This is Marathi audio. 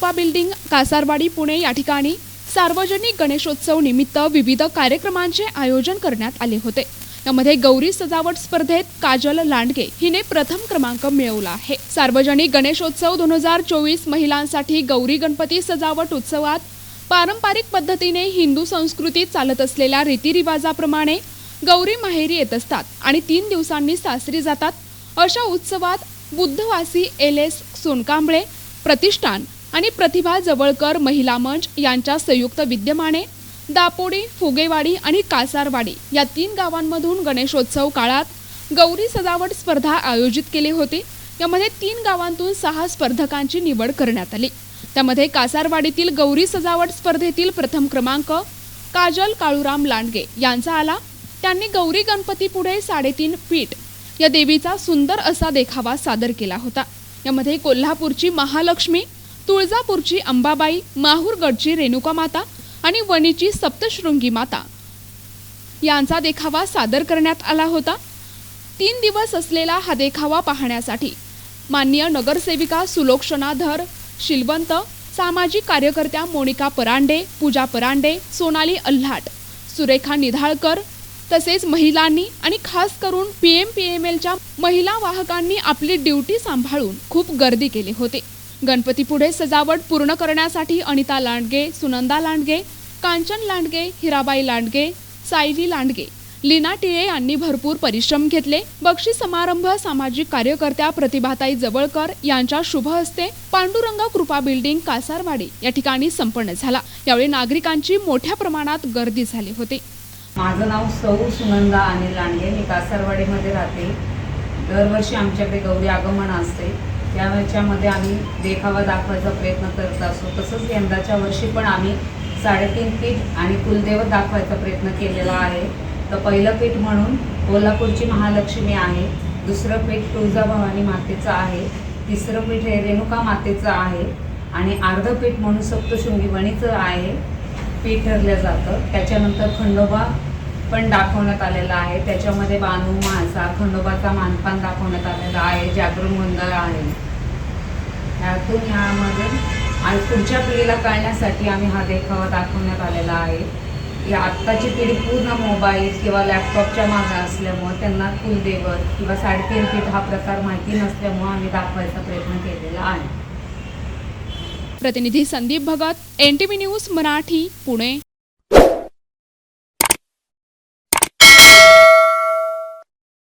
कृपा बिल्डिंग कासारवाडी पुणे या ठिकाणी सार्वजनिक गणेशोत्सव निमित्त विविध कार्यक्रमांचे आयोजन करण्यात आले होते। यामध्ये गौरी सजावट स्पर्धेत काजल लांडगे हिने प्रथम क्रमांक मिळवला आहे। सार्वजनिक गणेशोत्सव 2024 महिलांसाठी गौरी गणपती सजावट उत्सवात पारंपरिक पद्धतीने हिंदू संस्कृतीत चालत असलेल्या रीतिरिवाजाप्रमाणे गौरी माहेरी येत असतात आणि 3 दिवसांनी सासरी जातात। अशा उत्सवात बुद्धवासी LS सोनकांबळे प्रतिष्ठान आणि प्रतिभा जवळकर महिला मंच यांच्या संयुक्त विद्यमाने दापोडी, फुगेवाडी आणि कासारवाडी या 3 गावांमधून गणेशोत्सव काळात गौरी सजावट स्पर्धा आयोजित केली होती। यामध्ये 3 गावांतून 6 स्पर्धकांची निवड करण्यात आली। त्यामध्ये कासारवाडीतील गौरी सजावट स्पर्धेतील प्रथम क्रमांक काजल काळूराम लांडगे यांचा आला। त्यांनी गौरी गणपती पुढे 3.5 फीट या देवीचा सुंदर असा देखावा सादर केला होता। यामध्ये कोल्हापूरची महालक्ष्मी, तुळजापूरची अंबाबाई, माहूरगडची रेणुका माता आणि वणीची सप्तशृंगी माता यांचा देखावा सादर करण्यात आला होता। 3 दिवस असलेला हा देखावा पाहण्यासाठी माननीय नगरसेविका सुलोक्षणा धर, शिलवंत, सामाजिक कार्यकर्त्या मोनिका परांडे, पूजा परांडे, सोनाली अल्हाट, सुरेखा निधाळकर तसेच महिलांनी आणि खास करून PMPMLच्या महिला वाहकांनी आपली ड्युटी सांभाळून खूप गर्दी केली होती। गणपतीपुढे सजावट पूर्ण करण्यासाठी अनिता लांडगे, सुनंदा लांडगे, कांचन लांडगे, हिराबाई लांडगे, सायली लांडगे, लीना टिळे यांनी भरपूर परिश्रम घेतले। बक्षीस समारंभ सामाजिक कार्यकर्त्या प्रतिभाताई जवळकर यांच्या शुभ हस्ते पांडुरंग कृपा बिल्डिंग कासारवाडी या ठिकाणी संपन्न झाला। यावेळी नागरिकांची मोठ्या प्रमाणात गर्दी झाली होती। माझं नाव सौ सुनंदा अनिल लांडगे, मी कासारवाडीमध्ये राहते। दरवर्षी आमच्याकडे गौरी आगमन असते, त्याच्यामध्ये आम्ही देखावा दाखवायचा प्रयत्न करत असतो। तसंच यंदाच्या वर्षी पण आम्ही 3.5 फीट आणि कुलदेवत दाखवायचा प्रयत्न केलेला आहे। तर पहिलं पीठ म्हणून कोल्हापूरची महालक्ष्मी आहे, दुसरं पीठ तुळजाभवानी मातेचं आहे, तिसरं पीठ हे रेणुका मातेचं आहे आणि अर्धं पीठ म्हणून सप्तशृंगी वणीचं आहे पीठ ठरलं जातं। त्याच्यानंतर खंडोबा पण दाखवण्यात आलेला आहे, त्याच्यामध्ये बानू म्हाळसा खंडोबाचा मानपान दाखवण्यात आलेला आहे, जागरण गोंधळ आहे। यातून यामध्ये आणि पुढच्या पिढीला कळण्यासाठी आम्ही हा देखावा दाखवण्यात आलेला आहे। या आत्ताची पिढी पूर्ण मोबाईल किंवा लॅपटॉपच्या मागे असल्यामुळे त्यांना कुलदेवत किंवा 3.5 फीट हा प्रकार माहिती नसल्यामुळे आम्ही दाखवायचा प्रयत्न केलेला आहे। प्रतिनिधी संदीप भगत, NTV न्यूज मराठी, पुणे।